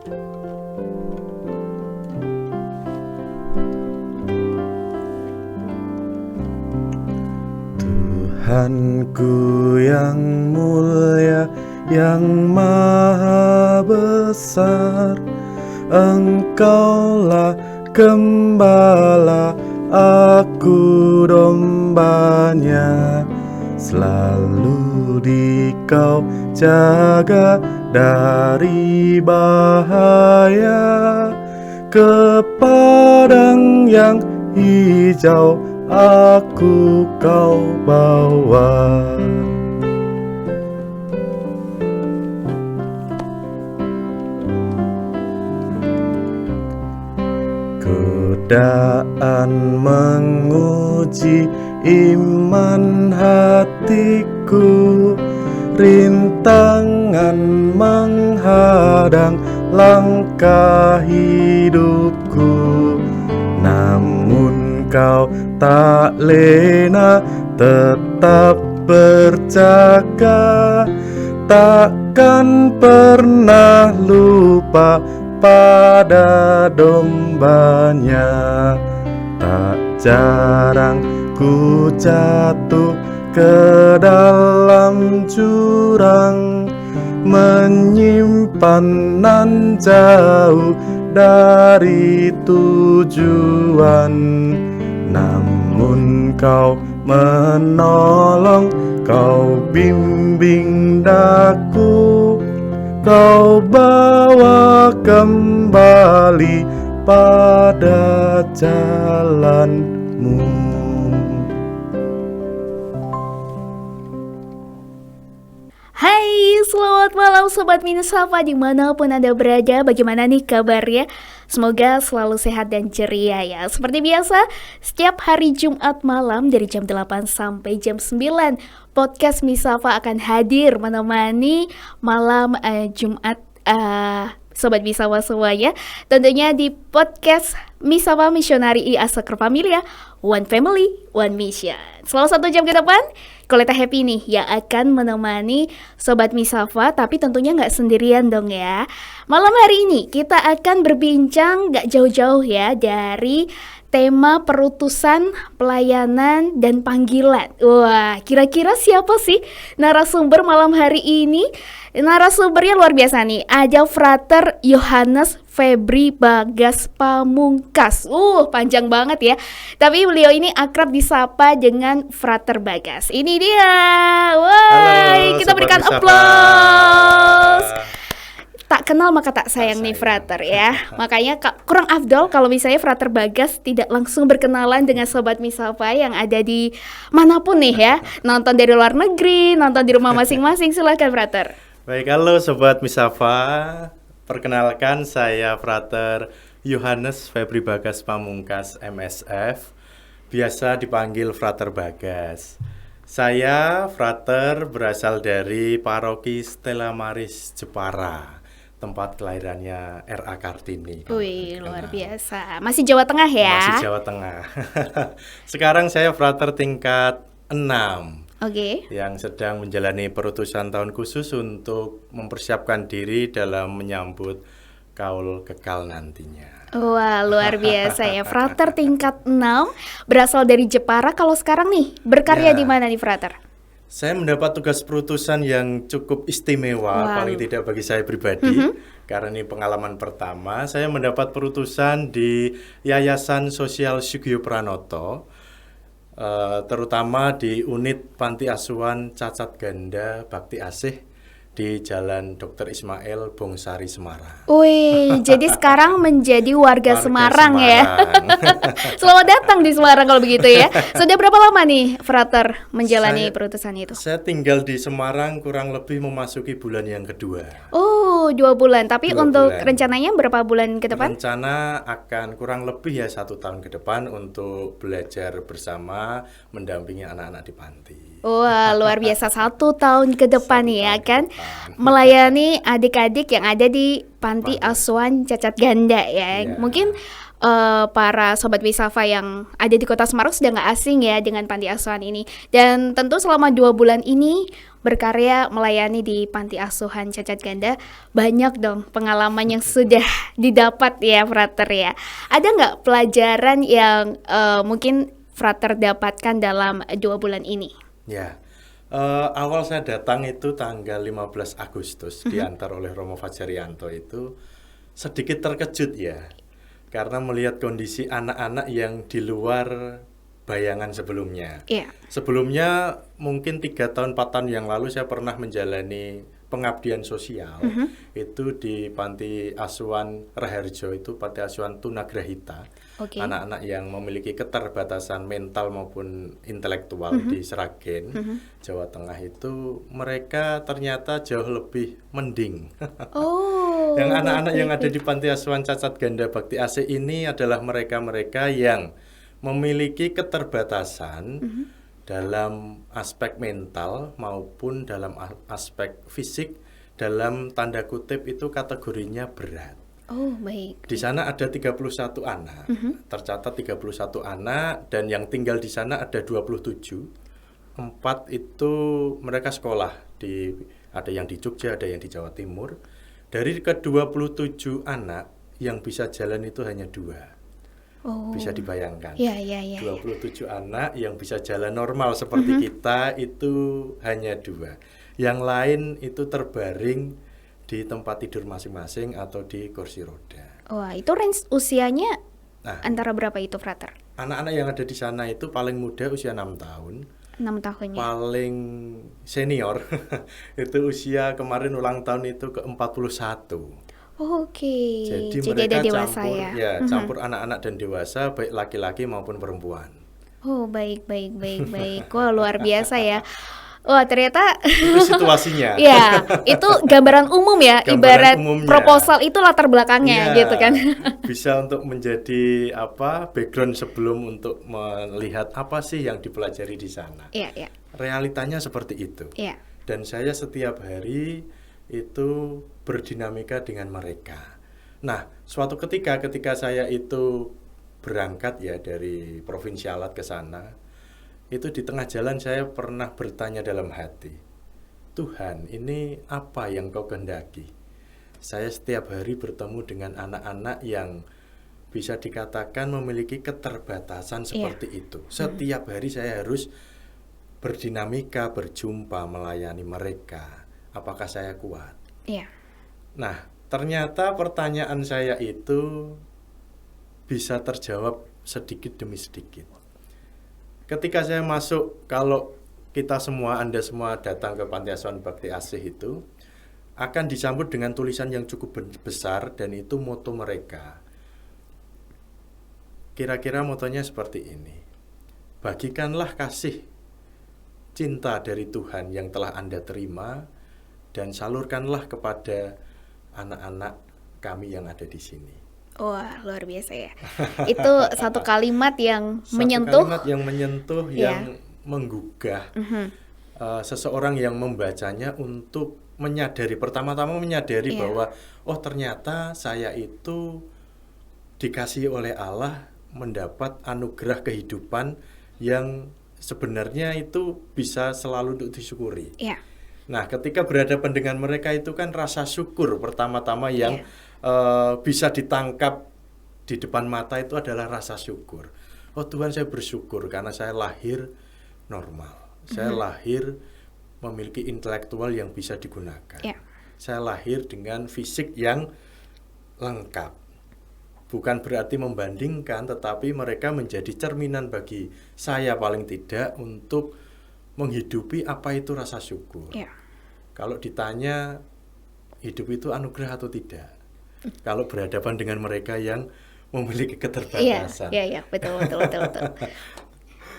Tuhanku yang mulia, yang maha besar, Engkaulah gembala, aku dombanya. Selalu Dikau jaga dari bahaya, ke padang yang hijau aku Kau bawa. Godaan menguji iman hatiku, rintangan menghadang langkah hidupku. Namun Kau tak lena, tetap berjaga, takkan pernah lupa pada dombanya. Tak jarang ku jatuh ke dalam jurang, menyimpanan jauh dari tujuan. Namun Kau menolong, Kau bimbing daku, Kau bawa kembali pada jalan-Mu. Hai, selamat malam Sobat Minusapa dimanapun Anda berada. Bagaimana nih kabarnya? Semoga selalu sehat dan ceria ya. Seperti biasa, setiap hari Jumat malam dari jam 8 sampai jam 9 Podcast Misapa akan hadir menemani malam Jumat Sobat Misapa semuanya. Tentunya di podcast Misapa Misionari I Asaker Familia, One Family, One Mission. Selama 1 jam ke depan, Koleta Happy nih yang akan menemani Sobat Misapa, tapi tentunya nggak sendirian dong ya. Malam hari ini kita akan berbincang nggak jauh-jauh ya dari tema perutusan, pelayanan, dan panggilan. Wah, kira-kira siapa sih narasumber malam hari ini? Narasumbernya luar biasa nih. Ada Frater Yohanes Febri Bagas Pamungkas. Panjang banget ya. Tapi beliau ini akrab disapa dengan Frater Bagas. Ini dia. Wah, kita berikan aplaus. Tak kenal maka tak sayang nih Frater ya. Makanya kurang afdol kalau misalnya Frater Bagas tidak langsung berkenalan dengan Sobat Misapa yang ada di manapun nih ya. Nonton dari luar negeri, nonton di rumah masing-masing. Silakan Frater. Baik, halo Sobat Misapa. Perkenalkan saya Frater Yohanes Febri Bagas Pamungkas MSF, biasa dipanggil Frater Bagas. Saya Frater berasal dari Paroki Stella Maris Jepara, tempat kelahirannya R.A. Kartini. Wih, luar biasa. Masih Jawa Tengah ya? Masih Jawa Tengah. Sekarang saya Frater tingkat 6. Oke. Yang sedang menjalani perutusan tahun khusus untuk mempersiapkan diri dalam menyambut kaul kekal nantinya. Wah, luar biasa ya. Frater tingkat 6 berasal dari Jepara. Kalau sekarang nih berkarya di mana nih Frater? Saya mendapat tugas perutusan yang cukup istimewa, paling tidak bagi saya pribadi. Karena ini pengalaman pertama. Saya mendapat perutusan di Yayasan Sosial Sugio Pranoto, terutama di unit Panti Asuhan Cacat Ganda Bakti Asih di Jalan Dr. Ismail Bongsari Semarang. Wih, jadi sekarang menjadi warga Semarang ya. Selamat datang di Semarang kalau begitu ya. Sudah berapa lama nih Frater menjalani perutusan itu? Saya tinggal di Semarang kurang lebih memasuki bulan yang kedua. Oh, 2 bulan. Tapi 2 untuk bulan. Rencananya berapa bulan ke depan? Rencana akan kurang lebih ya 1 tahun ke depan untuk belajar bersama mendampingi anak-anak di panti. Wah, luar biasa. 1 tahun ke depan ya kan, melayani adik-adik yang ada di Panti Asuhan Cacat Ganda ya. Mungkin para Sobat Misapa yang ada di kota Semarang sudah nggak asing ya dengan Panti Asuhan ini. Dan tentu selama 2 bulan ini berkarya melayani di panti asuhan cacat ganda, banyak dong pengalaman yang sudah didapat ya Frater ya. Ada nggak pelajaran yang mungkin Frater dapatkan dalam 2 bulan ini? Ya, awal saya datang itu tanggal 15 Agustus diantar oleh Romo Fajarianto itu sedikit terkejut ya, karena melihat kondisi anak-anak yang di luar bayangan sebelumnya. Iya. Sebelumnya mungkin 3 tahun 4 tahun yang lalu saya pernah menjalani pengabdian sosial itu di panti asuhan Raharjo, itu panti asuhan tunagrahita. Oke. Anak-anak yang memiliki keterbatasan mental maupun intelektual di Sragen, Jawa Tengah itu mereka ternyata jauh lebih mending. Oh. Yang anak-anak yang ada baik. di panti asuhan cacat ganda Bakti AC ini adalah mereka-mereka yang memiliki keterbatasan dalam aspek mental maupun dalam aspek fisik, dalam tanda kutip itu kategorinya berat. Oh, baik. Di sana ada 31 anak, tercatat 31 anak, dan yang tinggal di sana ada 27. 4 itu mereka sekolah, ada yang di Jogja, ada yang di Jawa Timur. Dari ke-27 anak, yang bisa jalan itu hanya 2. Oh. Bisa dibayangkan. Iya, iya, iya. 27 anak yang bisa jalan normal seperti kita itu hanya 2. Yang lain itu terbaring di tempat tidur masing-masing atau di kursi roda. Wah, itu range usianya Nah, antara berapa itu Frater? anak-anak yang ada di sana itu paling muda usia 6 tahun, 6 tahunnya. paling senior itu usia kemarin ulang tahun itu ke-41. Oke. Jadi ada mereka dewasa campur, ya. campur anak-anak dan dewasa, baik laki-laki maupun perempuan. Oh, baik. Wah, luar biasa ya. Wah, ternyata Itu situasinya. ya, itu gambaran umum ya, Gambaran ibarat umumnya. proposal itu latar belakangnya Iya, gitu kan. bisa untuk menjadi background sebelum untuk melihat apa sih yang dipelajari di sana. Iya, iya. Realitanya seperti itu. Iya. Dan saya setiap hari itu berdinamika dengan mereka. Nah, suatu ketika saya itu berangkat ya dari Provinsi Alat ke sana, itu di tengah jalan saya pernah bertanya dalam hati, Tuhan, ini apa yang kau kehendaki? Saya setiap hari bertemu dengan anak-anak yang bisa dikatakan memiliki keterbatasan seperti itu. Setiap hari saya harus berdinamika, berjumpa, melayani mereka. Apakah saya kuat? Iya. Nah, ternyata pertanyaan saya itu bisa terjawab sedikit demi sedikit. Ketika saya masuk, kalau kita semua, Anda semua datang ke Panti Asuhan Bakti Asih itu, akan disambut dengan tulisan yang cukup besar, dan itu moto mereka. Kira-kira motonya seperti ini. Bagikanlah kasih cinta dari Tuhan yang telah Anda terima, dan salurkanlah kepada anak-anak kami yang ada di sini. Wah, luar biasa ya. Itu satu kalimat yang menyentuh. Kalimat yang menyentuh, yang menggugah seseorang yang membacanya untuk menyadari, pertama-tama menyadari bahwa oh ternyata saya itu dikasihi oleh Allah, mendapat anugerah kehidupan yang sebenarnya itu bisa selalu untuk disyukuri. Iya. Nah, ketika berhadapan dengan mereka itu kan rasa syukur pertama-tama yang bisa ditangkap di depan mata itu adalah rasa syukur. Oh Tuhan, saya bersyukur karena saya lahir normal. Saya lahir memiliki intelektual yang bisa digunakan. Saya lahir dengan fisik yang lengkap. Bukan berarti membandingkan, tetapi mereka menjadi cerminan bagi saya paling tidak untuk menghidupi apa itu rasa syukur. Kalau ditanya hidup itu anugerah atau tidak, kalau berhadapan dengan mereka yang memiliki keterbatasan. Iya, betul.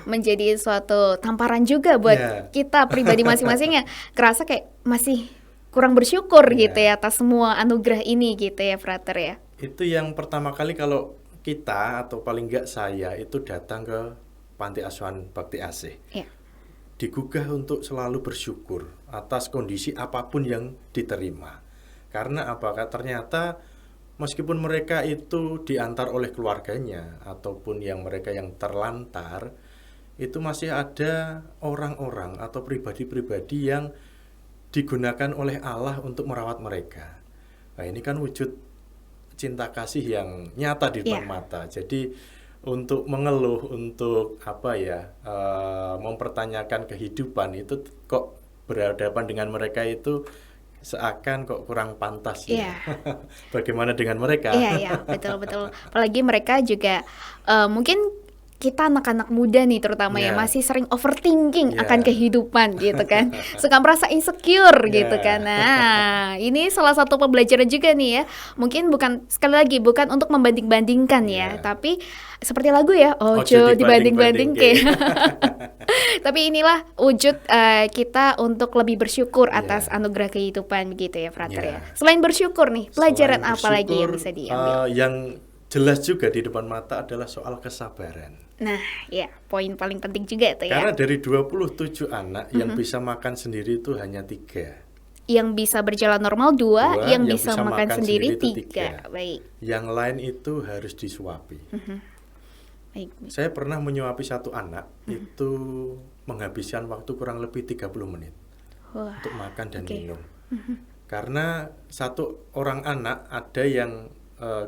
Menjadi suatu tamparan juga buat kita pribadi masing-masingnya. Kerasa kayak masih kurang bersyukur gitu ya atas semua anugerah ini gitu ya, Frater ya. Itu yang pertama kali kalau kita, atau paling enggak saya, itu datang ke Panti Asuhan Bakti Asih. Digugah untuk selalu bersyukur atas kondisi apapun yang diterima. Karena apakah ternyata meskipun mereka itu diantar oleh keluarganya ataupun yang mereka yang terlantar, itu masih ada orang-orang atau pribadi-pribadi yang digunakan oleh Allah untuk merawat mereka. Nah, ini kan wujud cinta kasih yang nyata di depan mata. Jadi untuk mengeluh, untuk mempertanyakan kehidupan itu kok berhadapan dengan mereka itu seakan kok kurang pantas ya. Bagaimana dengan mereka? Iya, betul. Apalagi mereka juga mungkin kita anak-anak muda nih terutama ya masih sering overthinking akan kehidupan gitu kan. Suka merasa insecure gitu kan. Nah, ini salah satu pembelajaran juga nih ya. Mungkin sekali lagi bukan untuk membanding-bandingkan ya, tapi seperti lagu ya, ojo dibanding-bandingke. Tapi inilah wujud kita untuk lebih bersyukur atas anugerah kehidupan gitu ya, Frater ya. Selain bersyukur nih, pelajaran apa lagi yang bisa diambil? Yang jelas juga di depan mata adalah soal kesabaran. Nah, ya, poin paling penting juga itu ya. Karena dari 27 anak yang bisa makan sendiri itu hanya 3. Yang bisa berjalan normal 2, yang bisa makan sendiri 3. Baik. Yang lain itu harus disuapi. Baik. Saya pernah menyuapi satu anak, itu menghabiskan waktu kurang lebih 30 menit untuk makan dan minum. Karena satu orang anak ada yang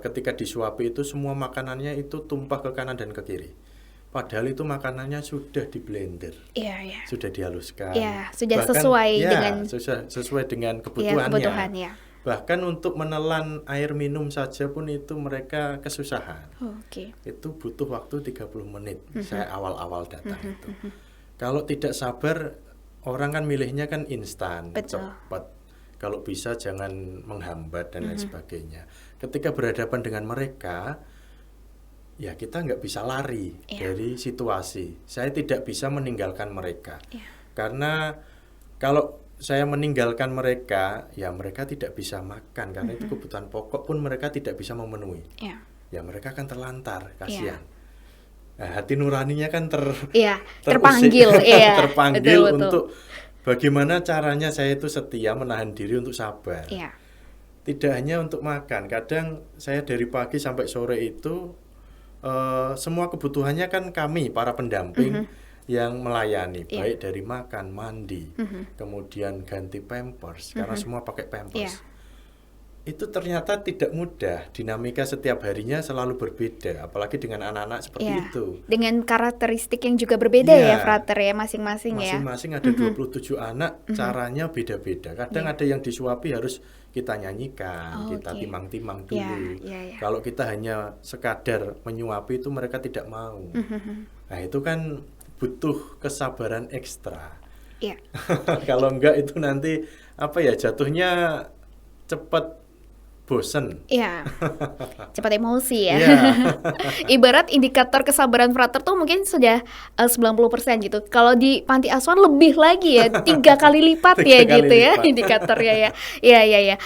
ketika disuapi itu semua makanannya itu tumpah ke kanan dan ke kiri. Padahal itu makanannya sudah di blender, sudah dihaluskan, sudah sesuai dengan kebutuhannya. Kebutuhan. Bahkan untuk menelan air minum saja pun itu mereka kesusahan. Itu butuh waktu 30 menit. Saya awal-awal datang itu. Kalau tidak sabar, orang kan milihnya kan instan, cepat. Kalau bisa jangan menghambat dan lain sebagainya. Ketika berhadapan dengan mereka, ya kita nggak bisa lari dari situasi. Saya tidak bisa meninggalkan mereka. Karena kalau saya meninggalkan mereka, ya mereka tidak bisa makan. Karena itu kebutuhan pokok pun mereka tidak bisa memenuhi. Ya mereka akan terlantar, kasihan. Nah, hati nuraninya kan terpanggil. Terpanggil betul. Untuk bagaimana caranya saya itu setia menahan diri untuk sabar. Tidak hanya untuk makan. Kadang saya dari pagi sampai sore itu semua kebutuhannya kan kami para pendamping yang melayani, baik dari makan, mandi, kemudian ganti pampers karena semua pakai pampers. Itu ternyata tidak mudah. Dinamika setiap harinya selalu berbeda, apalagi dengan anak-anak seperti itu. Dengan karakteristik yang juga berbeda ya, Frater ya, masing-masing ya. Masing-masing ada 27 anak, caranya beda-beda. Kadang ada yang disuapi harus kita nyanyikan, kita timang-timang dulu. Kalau kita hanya sekadar menyuapi itu mereka tidak mau. Nah, itu kan butuh kesabaran ekstra. Kalau enggak itu nanti jatuhnya cepat bosen. Cepat emosi ya. Ibarat indikator kesabaran Frater tuh mungkin sudah 90% gitu. Kalau di panti asuhan lebih lagi ya, 3 kali lipat ya gitu ya indikatornya ya. Iya.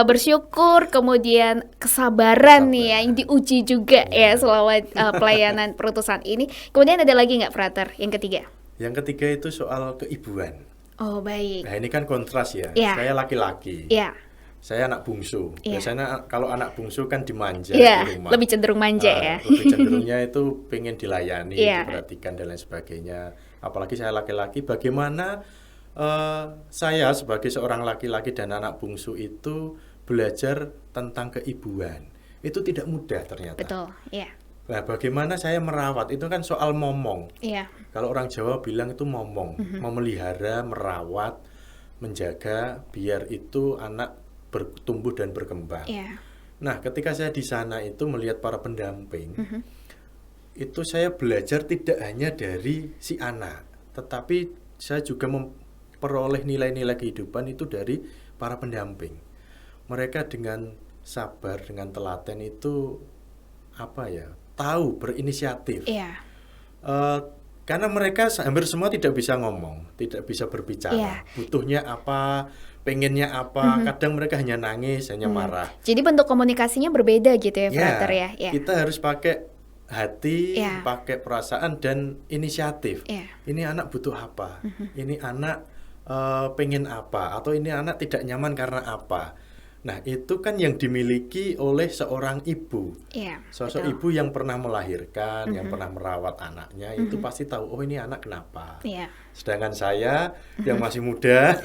Bersyukur, kemudian kesabaran nih ya, yang diuji juga ya selama pelayanan perutusan ini. Kemudian ada lagi nggak Frater yang ketiga? Yang ketiga itu soal keibuan. Oh baik. Nah ini kan kontras ya. Saya laki-laki. Saya anak bungsu. Biasanya kalau anak bungsu kan dimanja di rumah. Lebih cenderung manja ya. Lebih cenderungnya itu pengen dilayani, diperhatikan dan lain sebagainya. Apalagi saya laki-laki, bagaimana saya sebagai seorang laki-laki dan anak bungsu itu belajar tentang keibuan. Itu tidak mudah ternyata. Betul, Nah, bagaimana saya merawat, itu kan soal momong. Kalau orang Jawa bilang itu momong, memelihara, merawat, menjaga biar itu anak bertumbuh dan berkembang. Nah, ketika saya di sana itu melihat para pendamping, itu saya belajar tidak hanya dari si anak, tetapi saya juga memperoleh nilai-nilai kehidupan itu dari para pendamping. Mereka dengan sabar, dengan telaten itu tahu berinisiatif. Karena mereka hampir semua tidak bisa ngomong, tidak bisa berbicara. Butuhnya apa, pengennya apa, kadang mereka hanya nangis, hanya marah. Jadi bentuk komunikasinya berbeda gitu ya, Frater ya. Kita harus pakai hati, pakai perasaan dan inisiatif. Ini anak butuh apa? Ini anak pengen apa? Atau ini anak tidak nyaman karena apa? Nah, itu kan yang dimiliki oleh seorang ibu. Iya, Sosok betul. ibu yang pernah melahirkan, yang pernah merawat anaknya, itu pasti tahu, oh ini anak kenapa. Iya. Sedangkan saya yang masih muda,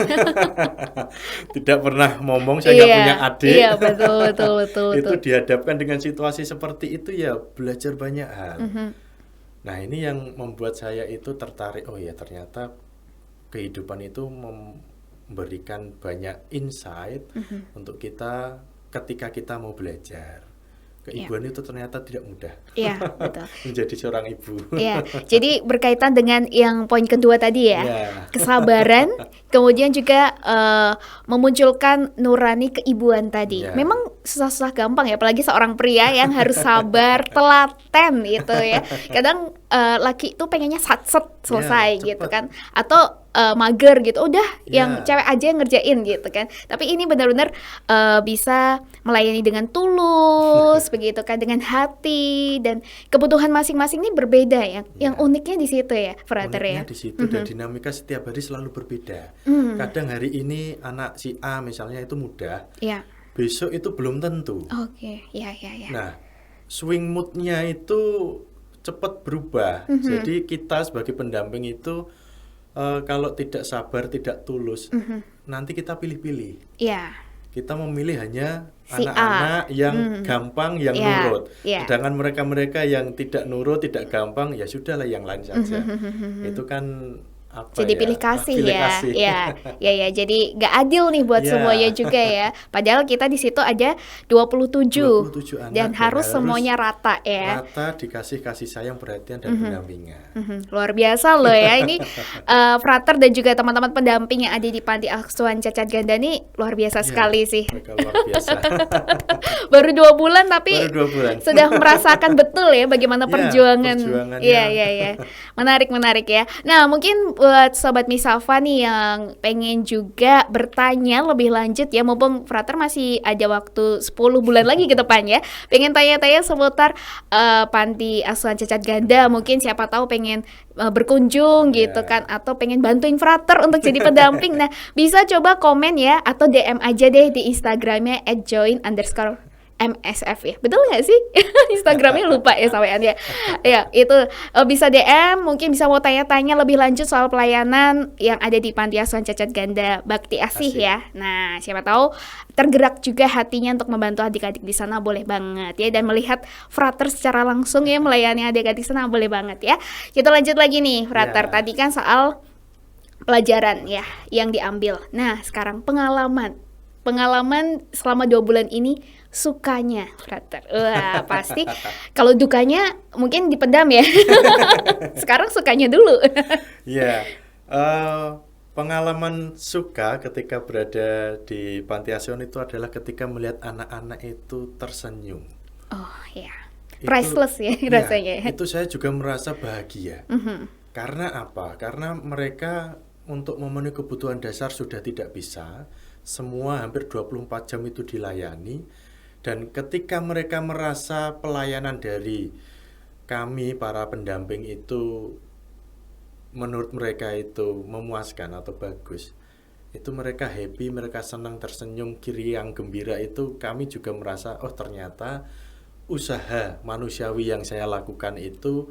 tidak pernah ngomong, saya nggak Iya, punya adik. iya, betul, betul, betul, Itu betul. dihadapkan dengan situasi seperti itu ya belajar banyak hal. Mhm. Nah, ini yang membuat saya itu tertarik, oh ya ternyata kehidupan itu memberikan banyak insight untuk kita ketika kita mau belajar. Keibuan itu ternyata tidak mudah. Iya, betul. Menjadi seorang ibu. Iya, jadi berkaitan dengan yang poin kedua tadi ya, Iya. kesabaran, kemudian juga memunculkan nurani keibuan tadi. Iya. Memang susah-susah gampang ya, apalagi seorang pria yang harus sabar, telaten gitu ya. Kadang laki itu pengennya sat-set selesai Iya, gitu cepet. kan, atau mager gitu, udah yang Iya. cewek aja yang ngerjain gitu kan. Tapi ini benar-benar bisa melayani dengan tulus begitu kan, dengan hati, dan kebutuhan masing-masing ini berbeda ya. Yang Iya. uniknya di situ ya, Frater ya. Uniknya di situ dan dinamika setiap hari selalu berbeda. Kadang hari ini anak si A misalnya itu muda, Iya. besok itu belum tentu. Oke, ya, ya, ya. Nah, swing moodnya itu cepat berubah. Jadi kita sebagai pendamping itu kalau tidak sabar, tidak tulus, nanti kita pilih-pilih. Iya. Kita memilih hanya Si A. anak-anak yang gampang, yang Iya, nurut. iya. Sedangkan mereka-mereka yang tidak nurut, tidak gampang, ya sudahlah yang lain saja. Itu kan apa Jadi ya? pilih kasih Pilih ya, kasih. ya, ya, ya. Jadi nggak adil nih buat Ya. semuanya juga ya. Padahal kita di situ ada 27 27 anak dan harus semuanya rata ya. Rata dikasih kasih sayang, perhatian dan pendampingan. Luar biasa loh ya ini Frater dan juga teman-teman pendamping yang ada di Panti Asuhan Cacat Ganda ini luar biasa Ya, sekali sih. mereka luar biasa. Baru 2 bulan tapi Baru 2 bulan. sudah merasakan betul ya bagaimana Ya, perjuangan. perjuangannya. Iya, iya, iya. Menarik ya. Nah, mungkin buat Sobat Misafa nih yang pengen juga bertanya lebih lanjut ya, mumpung Frater masih ada waktu 10 bulan lagi ke depan ya. Pengen tanya-tanya seputar Panti Asuhan Cacat Ganda, mungkin siapa tahu pengen berkunjung gitu Ya. kan, atau pengen bantuin Frater untuk jadi pendamping. Nah, bisa coba komen ya, atau DM aja deh di Instagramnya @join_MSF ya. Betul nggak sih? Instagramnya lupa ya sampean ya. Ya, itu bisa DM, mungkin bisa mau tanya-tanya lebih lanjut soal pelayanan yang ada di Panti Asuhan Cacat Ganda Bakti Asih Asih. ya. Nah, siapa tahu tergerak juga hatinya untuk membantu adik-adik di sana, boleh banget ya, dan melihat Frater secara langsung ya melayani adik-adik di sana, boleh banget ya. Kita lanjut lagi nih, Frater. Ya. Tadi kan soal pelajaran ya yang diambil. Nah, sekarang pengalaman selama 2 bulan ini, sukanya Frater. Wah, pasti kalau dukanya mungkin dipendam ya. Sekarang sukanya dulu. Ya, pengalaman suka ketika berada di panti asuhan itu adalah ketika melihat anak-anak itu tersenyum. Oh ya, Itu- priceless ya Ya, rasanya. itu saya juga merasa bahagia. Mhm. Karena apa? Karena mereka untuk memenuhi kebutuhan dasar sudah tidak bisa. Semua hampir 24 jam itu dilayani. Dan ketika mereka merasa pelayanan dari kami, para pendamping itu menurut mereka itu memuaskan atau bagus, itu mereka happy, mereka senang, tersenyum, riang, gembira, itu kami juga merasa, oh ternyata usaha manusiawi yang saya lakukan itu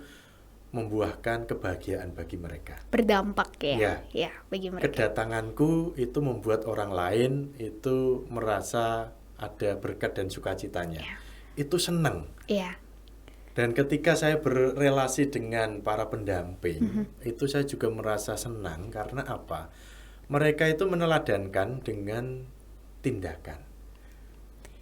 membuahkan kebahagiaan bagi mereka. Berdampak ya. Ya. Ya, bagi mereka. Kedatanganku itu membuat orang lain itu merasa ada berkat dan sukacitanya. Ya. Itu senang. Iya. Dan ketika saya berrelasi dengan para pendamping, itu saya juga merasa senang karena apa? Mereka itu meneladankan dengan tindakan.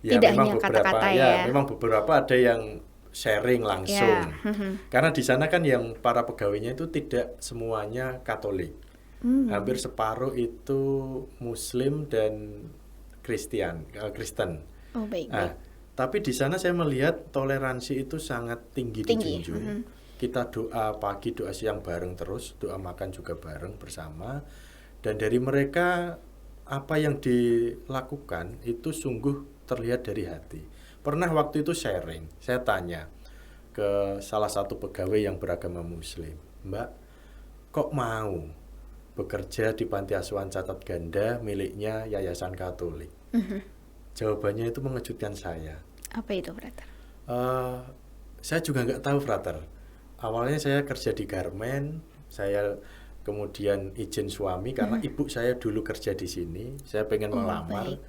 Tidak hanya kata-kata ya. Memang beberapa ada yang sharing langsung. Ya. Mhm. Karena di sana kan yang para pegawainya itu tidak semuanya Katolik. Hampir separuh itu Muslim dan Kristen. Oh, baik. Nah, tapi di sana saya melihat toleransi itu sangat tinggi dijunjung. Kita doa pagi, doa siang bareng terus, doa makan juga bareng bersama. Dan dari mereka apa yang dilakukan itu sungguh terlihat dari hati. Pernah waktu itu sharing, saya tanya ke salah satu pegawai yang beragama Muslim, Mbak, kok mau bekerja di Panti Asuhan Cacat Ganda miliknya Yayasan Katolik? Jawabannya itu mengejutkan saya. Apa itu, Frater? Eh, saya juga nggak tahu, Frater. Awalnya saya kerja di garmen, saya kemudian izin suami karena ibu saya dulu kerja di sini. Saya pengen Oh, melamar. baik.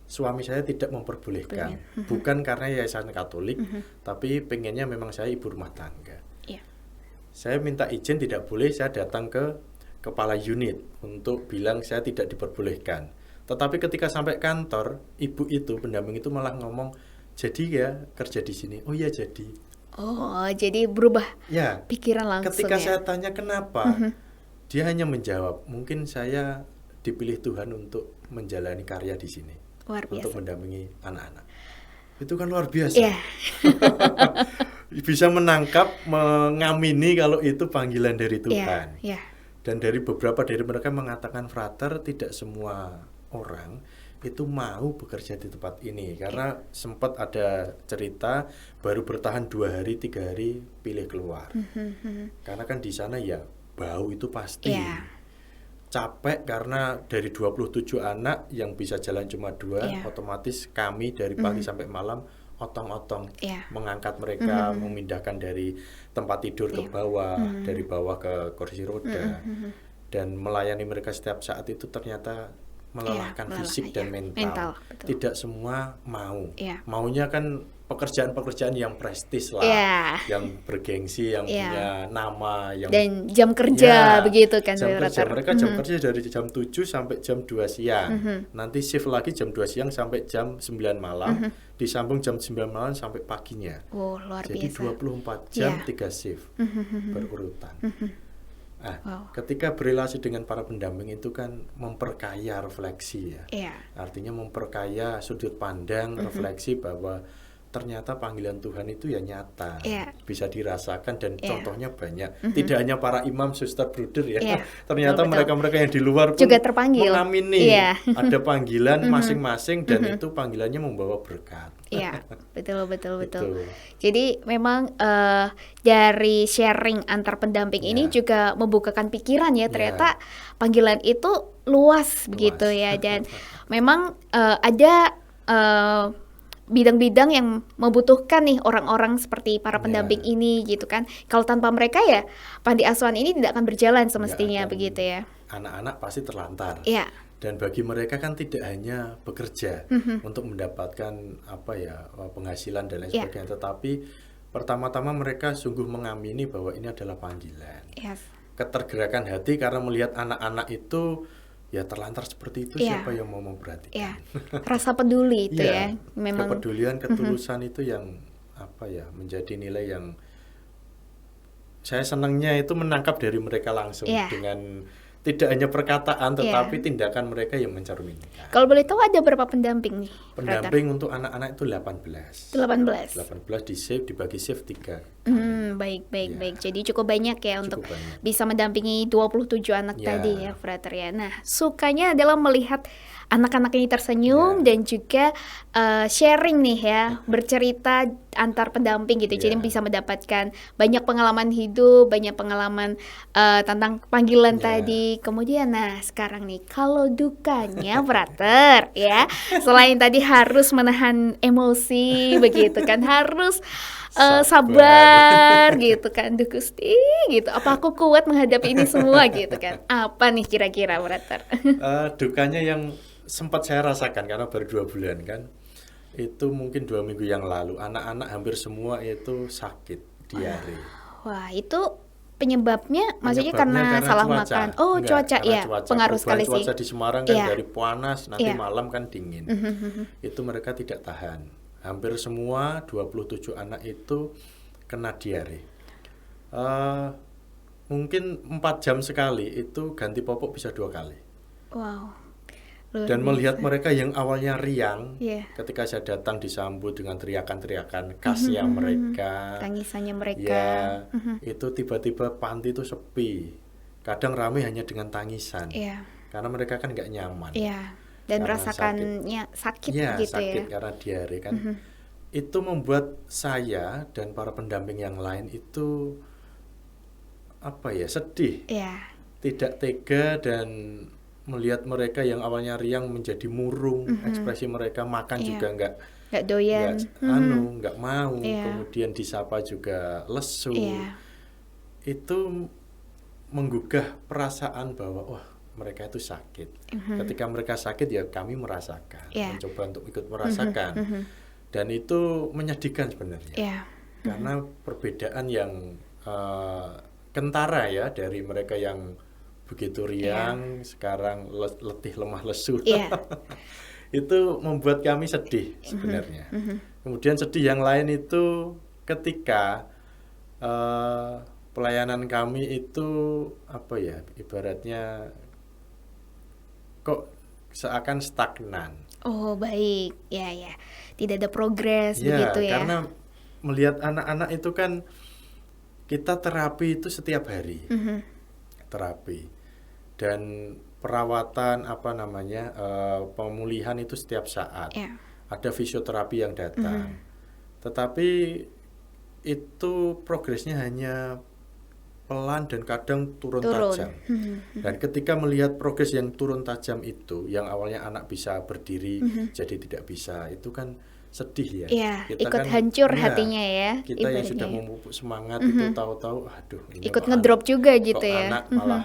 Suami saya tidak memperbolehkan, bukan karena yayasan Katolik, tapi pengennya memang saya ibu rumah tangga. Iya. Saya minta izin tidak boleh, saya datang ke kepala unit untuk bilang saya tidak diperbolehkan. Tetapi ketika sampai kantor, ibu itu, pendamping itu malah ngomong, jadi ya kerja di sini. Oh iya jadi. Oh, jadi berubah Ya, pikiran langsung ketika ya. saya tanya kenapa, dia hanya menjawab, mungkin saya dipilih Tuhan untuk menjalani karya di sini. Luar Untuk biasa. mendampingi anak-anak. Itu kan luar biasa. Iya. Bisa menangkap, mengamini kalau itu panggilan dari Iya, Tuhan. iya. Dan dari beberapa dari mereka mengatakan, Frater, tidak semua orang itu mau bekerja di tempat ini. Karena sempat ada cerita baru bertahan 2 hari, 3 hari pilih keluar. Karena kan di sana ya bau itu pasti. Iya. Capek karena dari 27 anak yang bisa jalan cuma 2, Iya. otomatis kami dari pagi sampai malam otong-otong Iya. mengangkat mereka, memindahkan dari tempat tidur ke bawah, dari bawah ke kursi roda, dan melayani mereka setiap saat itu ternyata melelahkan melelahkan, fisik dan iya. mental. Mental, betul. Tidak semua mau. Iya. Maunya kan pekerjaan-pekerjaan yang prestis lah, Iya. yang bergengsi, yang Iya. punya nama, yang Dan jam kerja Ya, begitu kan, jam kerja Frater? mereka jam kerja dari jam 7 sampai jam 2 siang. Nanti shift lagi jam 2 siang sampai jam 9 malam, disambung jam 9 malam sampai paginya. Oh, luar Jadi biasa. 24 jam Iya. 3 shift berurutan. Nah, Wow. ketika berrelasi dengan para pendamping itu kan memperkaya refleksi ya. Iya. Artinya memperkaya sudut pandang, refleksi bahwa ternyata panggilan Tuhan itu ya nyata, Iya. bisa dirasakan dan Iya. contohnya banyak. Tidak hanya para imam, suster, bruder ya. Iya, Ternyata betul-betul. mereka-mereka yang di luar pun Juga terpanggil. mengamini Iya. ada panggilan masing-masing dan itu panggilannya membawa berkat. Iya, betul. Betul. Jadi memang dari sharing antar pendamping ini Ya. juga membukakan pikiran ya, ternyata panggilan itu luas begitu ya, dan memang ada bidang-bidang yang membutuhkan nih orang-orang seperti para pendamping Ya. ini gitu kan. Kalau tanpa mereka ya panti asuhan ini tidak akan berjalan semestinya Nggak akan. begitu ya. Anak-anak pasti terlantar. Iya. Dan bagi mereka kan tidak hanya bekerja untuk mendapatkan penghasilan dan lain Iya. sebagainya, tetapi pertama-tama mereka sungguh mengamini bahwa ini adalah panggilan. Yes. Ketergerakan hati karena melihat anak-anak itu ya terlantar seperti itu, Iya. siapa yang mau memperhatikan? Iya. Rasa peduli itu ya. Iya, Memang kepedulian, ketulusan itu yang menjadi nilai yang saya senangnya itu menangkap dari mereka langsung Iya. dengan tidak hanya perkataan tetapi tindakan mereka yang mencerminkan. kalau boleh tahu ada berapa pendamping nih? Pendamping untuk anak-anak itu 18. 18. 18 di shift, dibagi shift 3. Baik. Ya. Jadi cukup banyak ya untuk banyak. bisa mendampingi 27 anak Ya. tadi ya, Frater ya. Nah, sukanya adalah melihat anak-anak ini tersenyum Ya. dan juga sharing nih ya, bercerita antar pendamping gitu. Jadi Ya. bisa mendapatkan banyak pengalaman hidup, banyak pengalaman tentang panggilan Ya. tadi. Kemudian nah, sekarang nih kalau dukanya Frater ya, selain tadi harus menahan emosi begitu kan, harus sabar gitu kan, Duh Gusti gitu. Apa aku kuat menghadapi ini semua gitu kan? Apa nih kira-kira, Frater? Dukanya yang sempat saya rasakan karena baru 2 bulan kan, itu mungkin 2 minggu yang lalu anak-anak hampir semua itu sakit diare. Wah, itu penyebabnya maksudnya Penyebabnya karena salah cuaca. makan. Oh, Enggak, cuaca karena ya, cuaca. pengaruh Perubahan sekali sih. cuaca di Semarang kan Iya. dari panas, nanti Iya. malam kan dingin. Itu mereka tidak tahan. Hampir semua 27 anak itu kena diare. Mungkin 4 jam sekali itu ganti popok bisa 2 kali. Wow. Luar Dan biasa. melihat mereka yang awalnya riang, Iya. ketika saya datang disambut dengan teriakan-teriakan khasnya mereka, Tangisannya mereka. ya itu tiba-tiba panti itu sepi. Kadang ramai hanya dengan tangisan, Iya. karena mereka kan nggak nyaman. Iya. Dan Karena merasakannya sakit Ya, gitu sakit ya. karena diare kan. Itu membuat saya dan para pendamping yang lain itu sedih, Iya. tidak tega dan melihat mereka yang awalnya riang menjadi murung, ekspresi mereka makan Iya. juga Nggak doyan. nggak mau, Iya. kemudian disapa juga lesu. Iya. Itu menggugah perasaan bahwa wah, mereka itu sakit. Ketika mereka sakit ya kami merasakan, Iya. mencoba untuk ikut merasakan. Dan itu menyedihkan sebenarnya. Iya. Karena perbedaan yang kentara ya dari mereka yang begitu riang, sekarang letih lemah lesu. Iya. Itu membuat kami sedih sebenarnya. Kemudian sedih yang lain itu ketika pelayanan kami itu apa ya, ibaratnya kok seakan stagnan. Oh, baik. Ya, ya. Tidak ada progres Ya, begitu ya. karena melihat anak-anak itu kan kita terapi itu setiap hari. Terapi. Dan perawatan pemulihan itu setiap saat. Ya. Ada fisioterapi yang datang. Tetapi itu progresnya hanya pelan dan kadang turun tajam. Dan ketika melihat progres yang turun tajam itu, yang awalnya anak bisa berdiri jadi tidak bisa, itu kan sedih ya. Iya, Kita ikut kan, hancur ya, hatinya ya. kita yang ibaratnya sudah ya. memupuk semangat itu tahu-tahu, aduh, ini Ikut kok ngedrop juga gitu kok ya. anak malah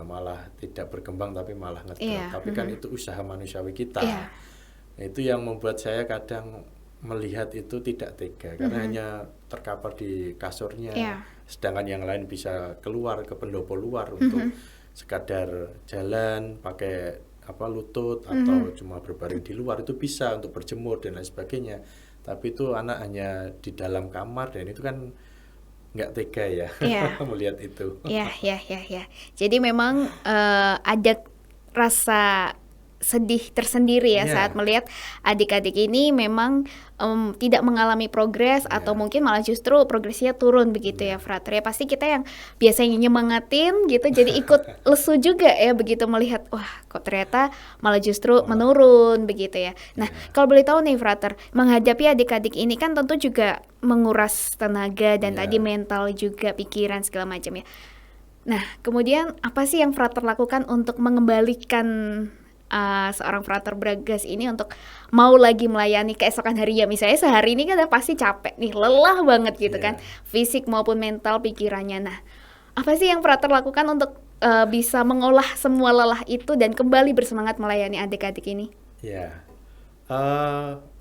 malah tidak berkembang tapi malah ngedrop. Iya, Tapi kan itu usaha manusiawi kita. Iya. Nah, itu yang membuat saya kadang melihat itu tidak tega karena hanya terkapar di kasurnya. Iya. Sedangkan yang lain bisa keluar ke pendopo luar untuk sekadar jalan pakai lutut atau cuma berbaring di luar, itu bisa untuk berjemur dan lain sebagainya. Tapi itu anak hanya di dalam kamar dan itu kan nggak tega ya. Iya. melihat itu. Ya, ya, ya, ya. Jadi memang ada rasa sedih tersendiri ya Iya. saat melihat adik-adik ini memang tidak mengalami progres atau Iya. mungkin malah justru progresnya turun begitu ya, Frater. Ya pasti kita yang biasanya nyemangatin gitu jadi ikut lesu juga ya begitu melihat wah kok ternyata malah justru menurun begitu ya. Nah, kalau boleh tahu nih Frater, menghadapi adik-adik ini kan tentu juga menguras tenaga dan Iya. tadi mental juga, pikiran segala macam ya. Nah, kemudian apa sih yang Frater lakukan untuk mengembalikan seorang Frater Bragas ini untuk mau lagi melayani keesokan hari ya? Misalnya sehari ini kan pasti capek nih, lelah banget gitu Iya. kan, fisik maupun mental pikirannya. Nah, apa sih yang Frater lakukan untuk bisa mengolah semua lelah itu dan kembali bersemangat melayani adik-adik ini? Ya,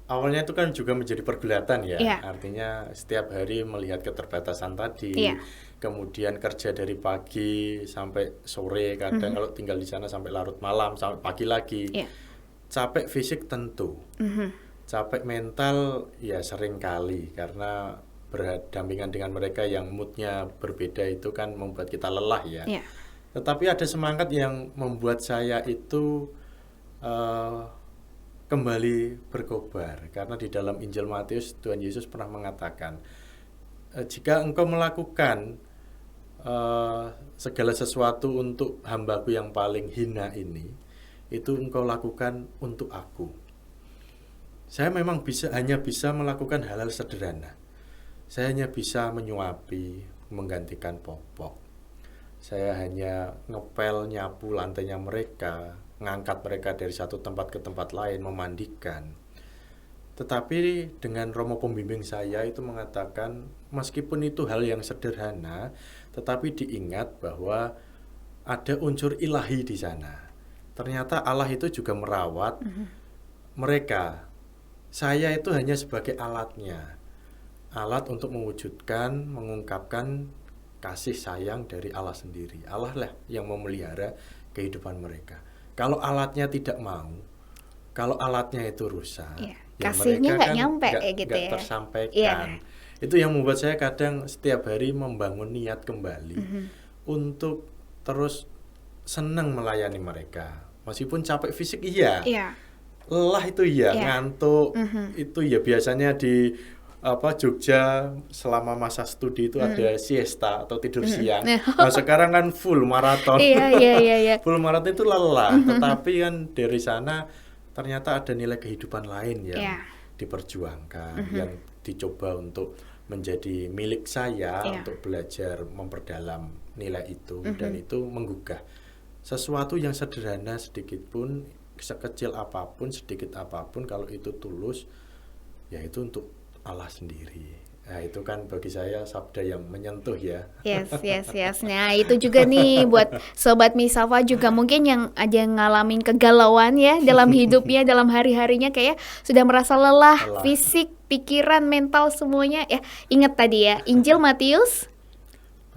awalnya itu kan juga menjadi pergulatan ya. Iya. Artinya setiap hari melihat keterbatasan tadi, Iya. kemudian kerja dari pagi sampai sore, kadang kalau tinggal di sana sampai larut malam, sampai pagi lagi. Iya. Capek fisik tentu, capek mental ya sering kali karena berdampingan dengan mereka yang moodnya berbeda itu kan membuat kita lelah ya. Iya. Tetapi ada semangat yang membuat saya itu kembali berkobar karena di dalam Injil Matius Tuhan Yesus pernah mengatakan jika engkau melakukan segala sesuatu untuk hambaku yang paling hina ini, itu engkau lakukan untuk aku. Saya memang hanya bisa melakukan hal-hal sederhana. Saya hanya bisa menyuapi, menggantikan popok. Saya hanya ngepel, nyapu lantainya mereka, ngangkat mereka dari satu tempat ke tempat lain, memandikan. Tetapi dengan Romo pembimbing saya itu mengatakan, meskipun itu hal yang sederhana, tetapi diingat bahwa ada unsur ilahi di sana. Ternyata Allah itu juga merawat mereka. Saya itu hanya sebagai alatnya. Alat untuk mewujudkan, mengungkapkan kasih sayang dari Allah sendiri. Allah lah yang memelihara kehidupan mereka. Kalau alatnya tidak mau, kalau alatnya itu rusak, Iya. ya Kasihnya mereka nggak kan nyampe kayak gitu nggak ya. tersampaikan. Iya. Itu yang membuat saya kadang setiap hari membangun niat kembali untuk terus senang melayani mereka. Meskipun capek fisik iya. Iya. Lelah itu iya, Iya. ngantuk itu ya. Biasanya di Jogja selama masa studi itu ada siesta atau tidur siang. Nah, sekarang kan full maraton. Iya, iya, iya, iya. Full maraton itu lelah, tetapi kan dari sana ternyata ada nilai kehidupan lain yang Iya. diperjuangkan, yang dicoba untuk menjadi milik saya Iya. untuk belajar memperdalam nilai itu, dan itu menggugah sesuatu yang sederhana sedikit pun, sekecil apapun, sedikit apapun, kalau itu tulus, ya itu untuk Allah sendiri. Nah, itu kan bagi saya sabda yang menyentuh ya. Yes, yes, yes. Nah, itu juga nih buat Sobat Misafa juga mungkin yang ada yang ngalamin kegalauan ya dalam hidupnya, dalam hari-harinya kayak sudah merasa lelah, Lelah. fisik, pikiran, mental semuanya. Ya, ingat tadi ya, Injil Matius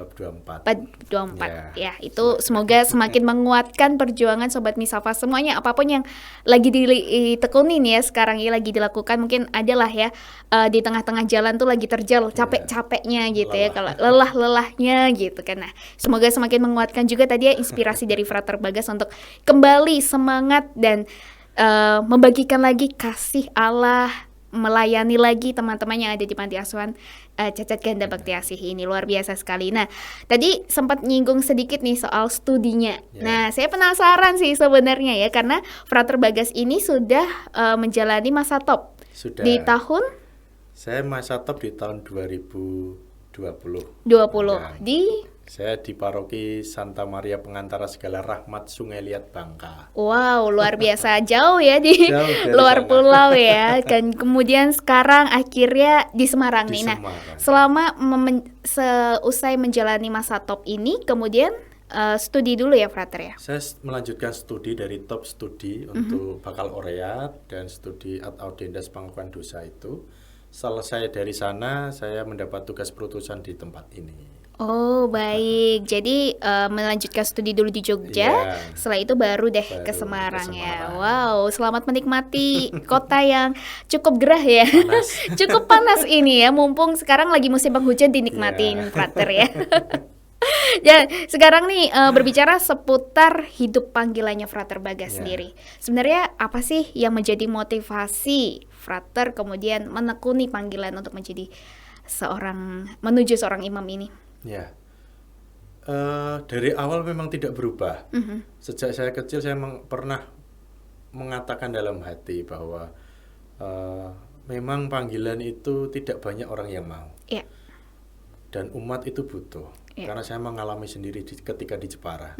Bab 24. 24 Ya, ya, itu semoga semakin menguatkan perjuangan Sobat Misafa semuanya, apapun yang lagi ditekunin ya sekarang ya, lagi dilakukan, mungkin adalah ya di tengah-tengah jalan tuh lagi terjal capek-capeknya gitu ya, kalau lelah-lelahnya gitu kan. Nah, semoga semakin menguatkan juga tadi ya inspirasi dari Frater Bagas untuk kembali semangat dan membagikan lagi kasih Allah, melayani lagi teman-teman yang ada di panti asuhan Cacat Ganda Bakti Asih ini. Luar biasa sekali. Nah, tadi sempat nyinggung sedikit nih soal studinya. Nah, saya penasaran sih sebenarnya ya, karena Frater Bagas ini sudah menjalani masa top Sudah. di tahun Saya masa top di tahun 2020. 20 Ya. di Saya di paroki Santa Maria Pengantara Segala Rahmat Sungai Liat Bangka. wow, luar biasa jauh ya di Jauh dari luar sana. pulau ya. Dan kemudian sekarang akhirnya di Semarang Di nih. Nah, Semarang. selama seusai menjalani masa top ini, kemudian studi dulu ya, Frater ya. Saya melanjutkan studi dari top studi untuk bakalaureat dan studi ad audendas pengakuan dosa itu. Selesai dari sana, saya mendapat tugas perutusan di tempat ini. Oh, baik. Jadi melanjutkan studi dulu di Jogja, Iya. setelah itu baru deh Baru ke Semarang ke ya. Semarang. Wow, selamat menikmati kota yang cukup gerah ya. Panas. Cukup panas ini ya, mumpung sekarang lagi musim penghujan, dinikmatin Iya. Frater ya. Dan sekarang nih berbicara seputar hidup panggilannya Frater Bagas Ya. sendiri. Sebenarnya apa sih yang menjadi motivasi Frater kemudian menekuni panggilan untuk menjadi menuju seorang imam ini? Ya, dari awal memang tidak berubah. Sejak saya kecil saya pernah mengatakan dalam hati bahwa memang panggilan itu tidak banyak orang yang mau. Ya. Dan umat itu butuh. Iya. Karena saya mengalami sendiri ketika di Jepara.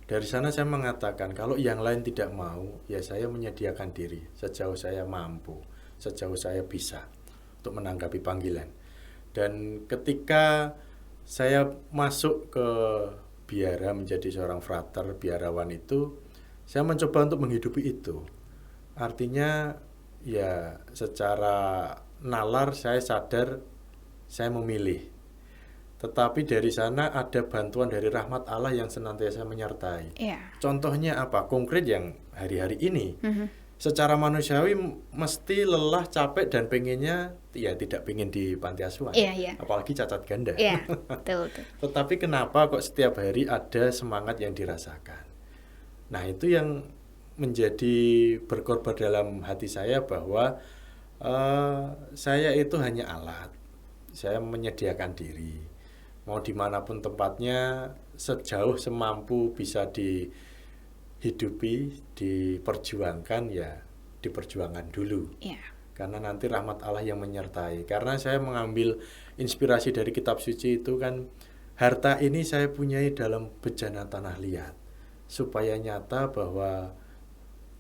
Dari sana saya mengatakan kalau yang lain tidak mau, ya saya menyediakan diri sejauh saya mampu, sejauh saya bisa untuk menanggapi panggilan. Dan ketika saya masuk ke biara menjadi seorang frater biarawan itu, saya mencoba untuk menghidupi itu. Artinya ya secara nalar saya sadar saya memilih. Tetapi dari sana ada bantuan dari rahmat Allah yang senantiasa menyertai. Iya. Contohnya apa? Konkret yang hari-hari ini. Secara manusiawi mesti lelah, capek, dan pengennya ya tidak pengen di panti asuhan. Iya. Apalagi cacat ganda. Iya, betul. Tetapi kenapa kok setiap hari ada semangat yang dirasakan? Nah, itu yang menjadi berkorban dalam hati saya bahwa saya itu hanya alat. Saya menyediakan diri. Mau dimanapun tempatnya, sejauh semampu bisa dihidupi, diperjuangkan, ya diperjuangkan dulu. Iya. Karena nanti rahmat Allah yang menyertai. Karena saya mengambil inspirasi dari kitab suci itu kan, harta ini saya punyai dalam bejana tanah liat, supaya nyata bahwa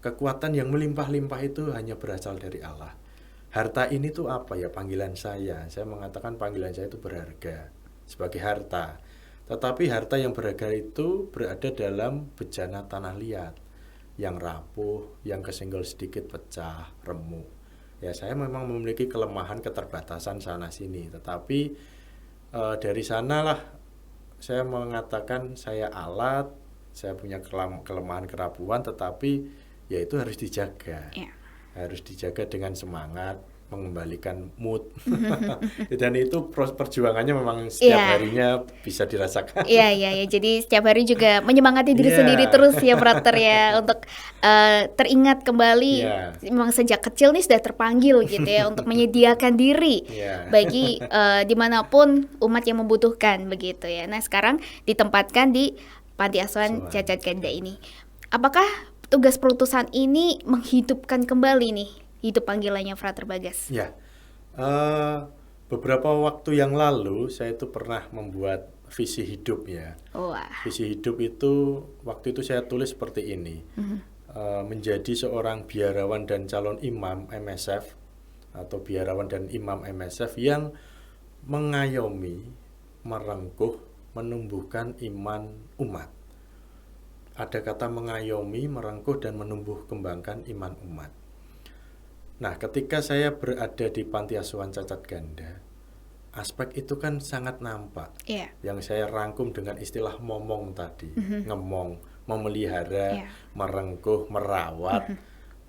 kekuatan yang melimpah-limpah itu hanya berasal dari Allah. Harta ini tuh apa ya? Panggilan saya. Saya mengatakan panggilan saya itu berharga sebagai harta. Tetapi harta yang berharga itu berada dalam bejana tanah liat, yang rapuh, yang kesenggol sedikit pecah, remuk. Ya, saya memang memiliki kelemahan, keterbatasan sana sini. Tetapi dari sanalah saya mengatakan saya alat, saya punya kelemahan, kerapuhan, tetapi ya itu harus dijaga. Iya. Harus dijaga dengan semangat, mengembalikan mood. Dan itu perjuangannya memang setiap Iya. harinya bisa dirasakan. Iya. Jadi setiap hari juga menyemangati diri Iya. sendiri terus ya, Frater ya, untuk teringat kembali. Iya. Memang sejak kecil nih sudah terpanggil gitu ya untuk menyediakan diri Iya. bagi dimanapun umat yang membutuhkan begitu ya. Nah, sekarang ditempatkan di panti asuhan Cacat Ganda ini. Apakah tugas perutusan ini menghidupkan kembali nih hidup panggilannya Frater Bagas? Ya, beberapa waktu yang lalu saya itu pernah membuat visi hidup ya. Wah. Visi hidup itu waktu itu saya tulis seperti ini. Menjadi seorang biarawan dan calon imam MSF atau biarawan dan imam MSF yang mengayomi, merengkuh, menumbuhkan iman umat. Ada kata mengayomi, merengkuh, dan menumbuh kembangkan iman umat. Nah, ketika saya berada di panti asuhan cacat ganda, aspek itu kan sangat nampak. Yang saya rangkum dengan istilah momong tadi, ngemong, memelihara, merengkuh, merawat,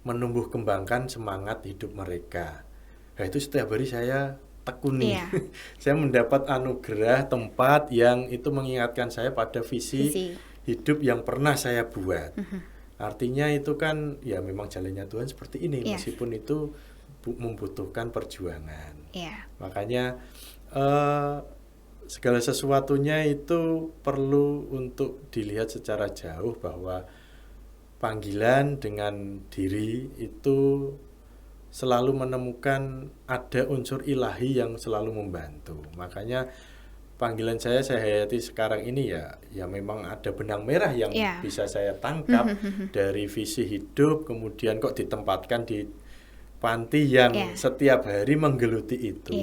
menumbuh kembangkan semangat hidup mereka. Nah, itu setiap hari saya tekuni. Saya mendapat anugerah tempat yang itu mengingatkan saya pada visi hidup yang pernah saya buat. Artinya itu kan ya memang jalannya Tuhan seperti ini, meskipun itu membutuhkan perjuangan. Makanya segala sesuatunya itu perlu untuk dilihat secara jauh, bahwa panggilan dengan diri itu selalu menemukan ada unsur ilahi yang selalu membantu. Makanya panggilan saya hayati sekarang ini ya memang ada benang merah yang bisa saya tangkap dari visi hidup, kemudian kok ditempatkan di panti yang setiap hari menggeluti itu.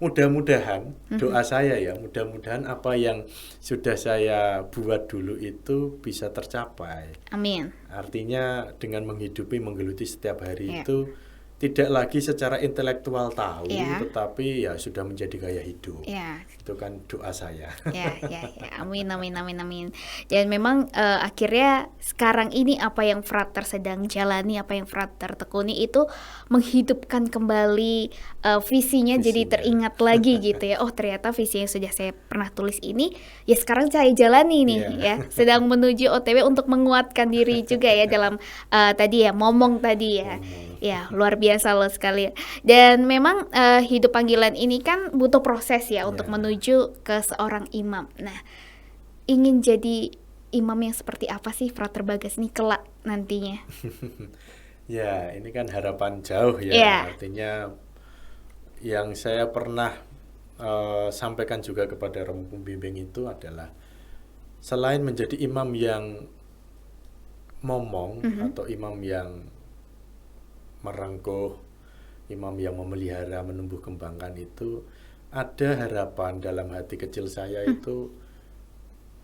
Mudah-mudahan doa saya ya, mudah-mudahan apa yang sudah saya buat dulu itu bisa tercapai. Amin. Artinya dengan menghidupi, menggeluti setiap hari itu tidak lagi secara intelektual tahu, tetapi ya sudah menjadi gaya hidup. Itu kan doa saya. Amin, amin, amin, amin. Dan memang akhirnya sekarang ini apa yang Frater sedang jalani, apa yang Frater tekuni itu menghidupkan kembali visinya, jadi teringat lagi gitu ya. Oh, ternyata visi yang sudah saya pernah tulis ini ya sekarang saya jalani nih ya. Sedang menuju OTW untuk menguatkan diri juga ya dalam tadi ya momong tadi ya. Ya, luar biasa loh sekali. Dan memang hidup panggilan ini kan butuh proses ya untuk menuju ke seorang imam. Nah, ingin jadi imam yang seperti apa sih Frater Bagas ini kelak nantinya? Ya, ini kan harapan jauh ya. Artinya yang saya pernah sampaikan juga kepada Romo Pembimbing itu adalah selain menjadi imam yang momong atau imam yang merengkuh, imam yang memelihara, menumbuh kembangkan itu, ada harapan dalam hati kecil saya itu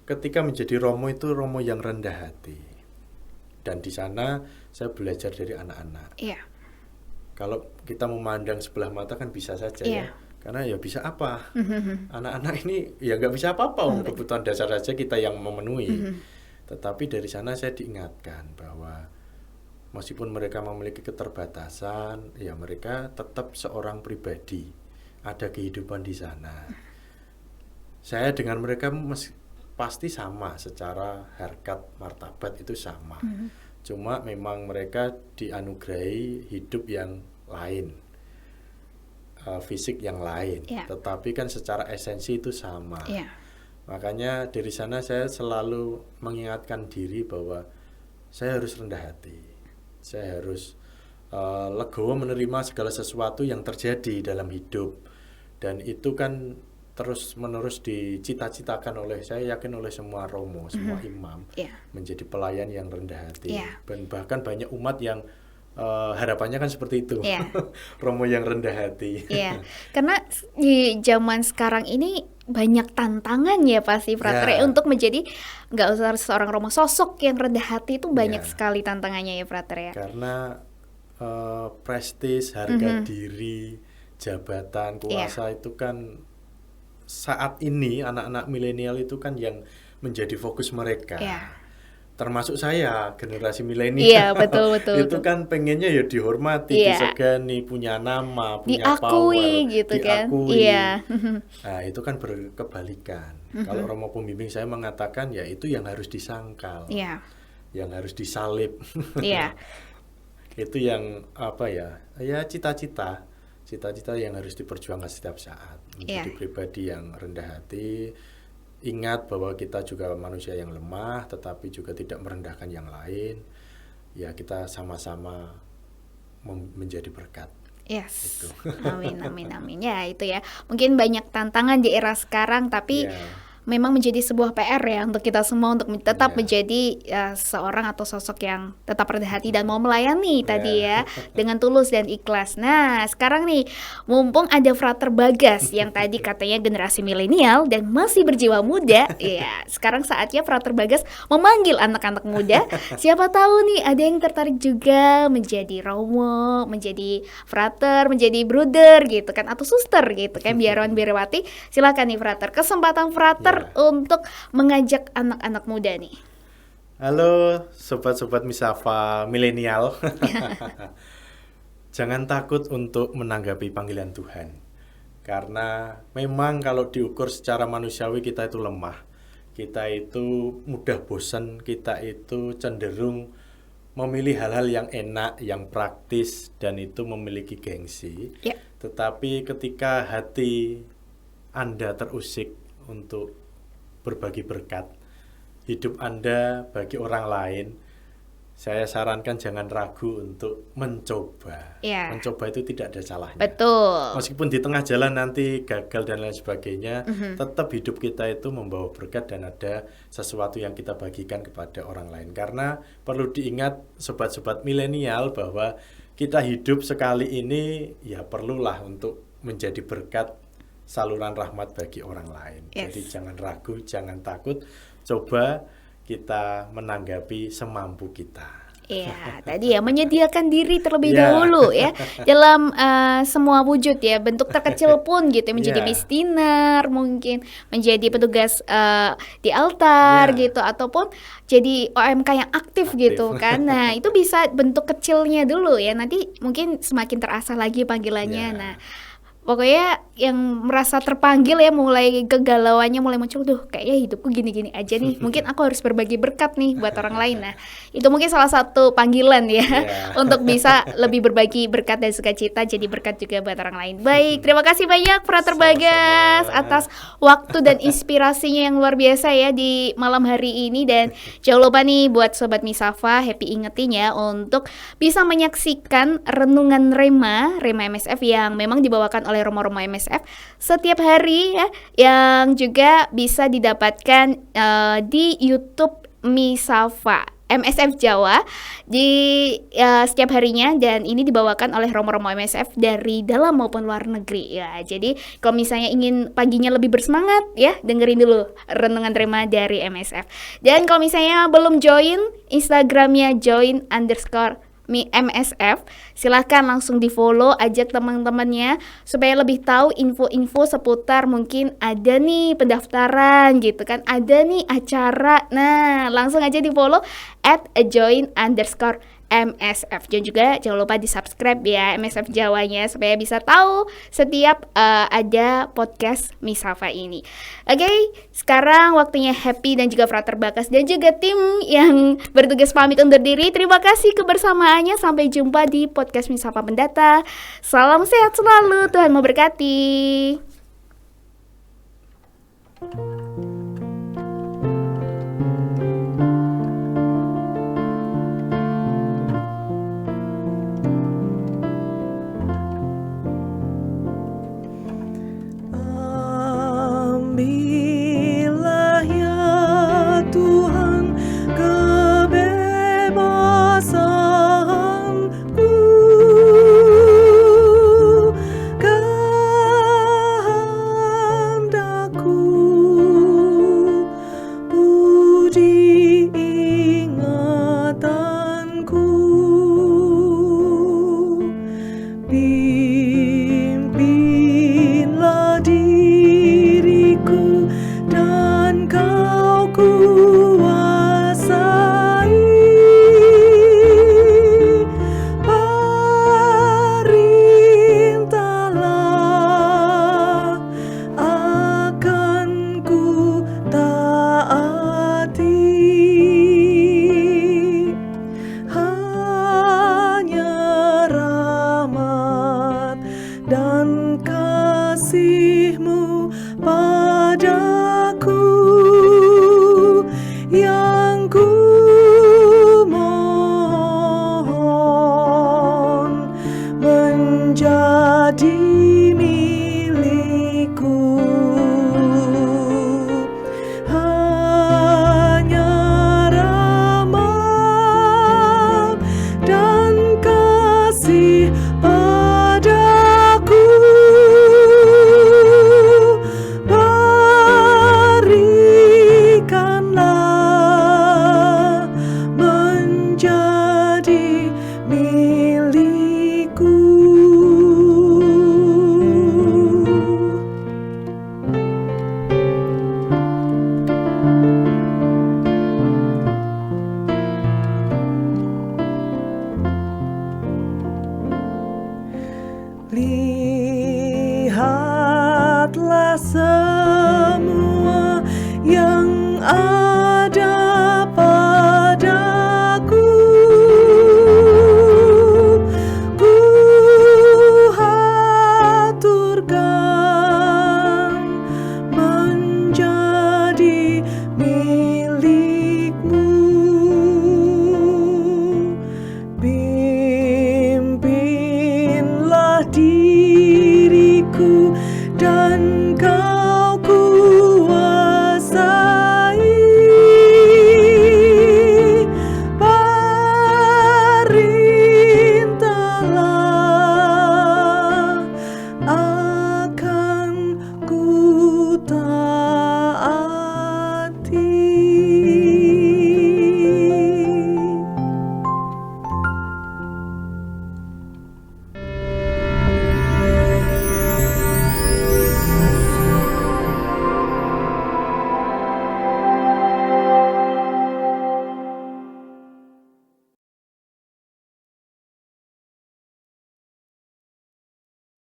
ketika menjadi Romo itu Romo yang rendah hati. Dan di sana saya belajar dari anak-anak. Kalau kita memandang sebelah mata kan bisa saja ya, karena ya bisa apa? Anak-anak ini ya nggak bisa apa-apa, kebutuhan dasar saja kita yang memenuhi. Tetapi dari sana saya diingatkan bahwa meskipun mereka memiliki keterbatasan, ya mereka tetap seorang pribadi, ada kehidupan di sana. Saya dengan mereka pasti sama, secara harkat martabat itu sama. Cuma memang mereka dianugerahi hidup yang lain, fisik yang lain, tetapi kan secara esensi itu sama. Makanya dari sana saya selalu mengingatkan diri bahwa saya harus rendah hati. Saya harus legowo menerima segala sesuatu yang terjadi dalam hidup, dan itu kan terus-menerus dicita-citakan oleh, saya yakin oleh semua romo, semua imam, menjadi pelayan yang rendah hati. Dan bahkan banyak umat yang harapannya kan seperti itu, romo yang rendah hati. Karena di zaman sekarang ini banyak tantangan ya pasti Frater untuk menjadi, nggak usah seorang romo, sosok yang rendah hati itu banyak sekali tantangannya ya Frater ya. Karena prestis, harga diri, jabatan, kuasa itu kan saat ini anak-anak milenial itu kan yang menjadi fokus mereka. Termasuk saya, generasi milenial. Betul. Itu kan pengennya ya dihormati, disegani, punya nama, punya diakui, power, gitu diakui. Kan. Nah, itu kan berkebalikan. Kalau Romo Pembimbing saya mengatakan ya itu yang harus disangkal. Yang harus disalib. Itu yang apa ya? Ya cita-cita yang harus diperjuangkan setiap saat. Menjadi pribadi yang rendah hati. Ingat bahwa kita juga manusia yang lemah, tetapi juga tidak merendahkan yang lain. Ya, kita sama-sama menjadi berkat. Amin. Ya, itu ya. Mungkin banyak tantangan di era sekarang, tapi memang menjadi sebuah PR ya untuk kita semua untuk tetap Iya. menjadi seorang atau sosok yang tetap rendah hati dan mau melayani tadi Iya. ya dengan tulus dan ikhlas. Nah, sekarang nih mumpung ada Frater Bagas yang tadi katanya generasi milenial dan masih berjiwa muda, ya sekarang saatnya Frater Bagas memanggil anak-anak muda. Siapa tahu nih ada yang tertarik juga menjadi romo, menjadi frater, menjadi bruder gitu kan atau suster gitu kan, biarawan biarawati. Silakan nih Frater, kesempatan Frater untuk mengajak anak-anak muda nih. Halo sobat-sobat Misafa milenial. Jangan takut untuk menanggapi panggilan Tuhan. Karena memang kalau diukur secara manusiawi kita itu lemah. Kita itu mudah bosan, kita itu cenderung memilih hal-hal yang enak, yang praktis, dan itu memiliki gengsi. Tetapi ketika hati Anda terusik untuk berbagi berkat hidup Anda bagi orang lain, saya sarankan jangan ragu untuk mencoba. Mencoba itu tidak ada salahnya. Betul. Meskipun di tengah jalan nanti gagal dan lain sebagainya, tetap hidup kita itu membawa berkat dan ada sesuatu yang kita bagikan kepada orang lain. Karena perlu diingat sobat-sobat milenial bahwa kita hidup sekali ini ya perlulah untuk menjadi berkat, saluran rahmat bagi orang lain. Jadi jangan ragu, jangan takut, coba kita menanggapi semampu kita. Iya, tadi ya menyediakan diri terlebih dahulu ya dalam semua wujud ya, bentuk terkecil pun gitu, menjadi mistinar mungkin, menjadi petugas di altar gitu, ataupun jadi OMK yang aktif gitu kan. Nah itu bisa bentuk kecilnya dulu ya, nanti mungkin semakin terasa lagi panggilannya. Nah pokoknya yang merasa terpanggil ya, mulai kegalauannya mulai muncul, duh kayaknya hidupku gini-gini aja nih, mungkin aku harus berbagi berkat nih buat orang lain. Nah itu mungkin salah satu panggilan ya untuk bisa lebih berbagi berkat dan sukacita, jadi berkat juga buat orang lain. Baik, terima kasih banyak Frater Bagas atas waktu dan inspirasinya yang luar biasa ya di malam hari ini. Dan jangan lupa nih buat Sobat Misafa, happy ingetin ya untuk bisa menyaksikan renungan Rema MSF yang memang dibawakan oleh Romo-Romo MSF setiap hari ya, yang juga bisa didapatkan di YouTube Misafa MSF Jawa di setiap harinya, dan ini dibawakan oleh Romo-Romo MSF dari dalam maupun luar negeri ya. Jadi kalau misalnya ingin paginya lebih bersemangat ya, dengerin dulu renungan Rema dari MSF. Dan kalau misalnya belum join Instagramnya join_MSF, silahkan langsung di follow, ajak teman-temannya supaya lebih tahu info-info seputar mungkin ada nih pendaftaran gitu kan, ada nih acara. Nah langsung aja di follow @join_MSF. Dan juga jangan lupa di subscribe ya MSF Jawanya supaya bisa tahu setiap ada podcast Misafa ini. Oke, sekarang waktunya Happy dan juga Frater Bagas dan juga tim yang bertugas pamit undur diri. Terima kasih kebersamaannya, sampai jumpa di podcast Misafa mendatang. Salam sehat selalu, Tuhan memberkati. Ambillah ya Tuhan kebebasanku, kehendakku, budi ingatanku, pimpinlah diriku dan Kau kuasai, perintahlah akan ku taati, hanya rahmat dan kasih-Mu padaku yang ku mohon menjadi milikku. lihatlah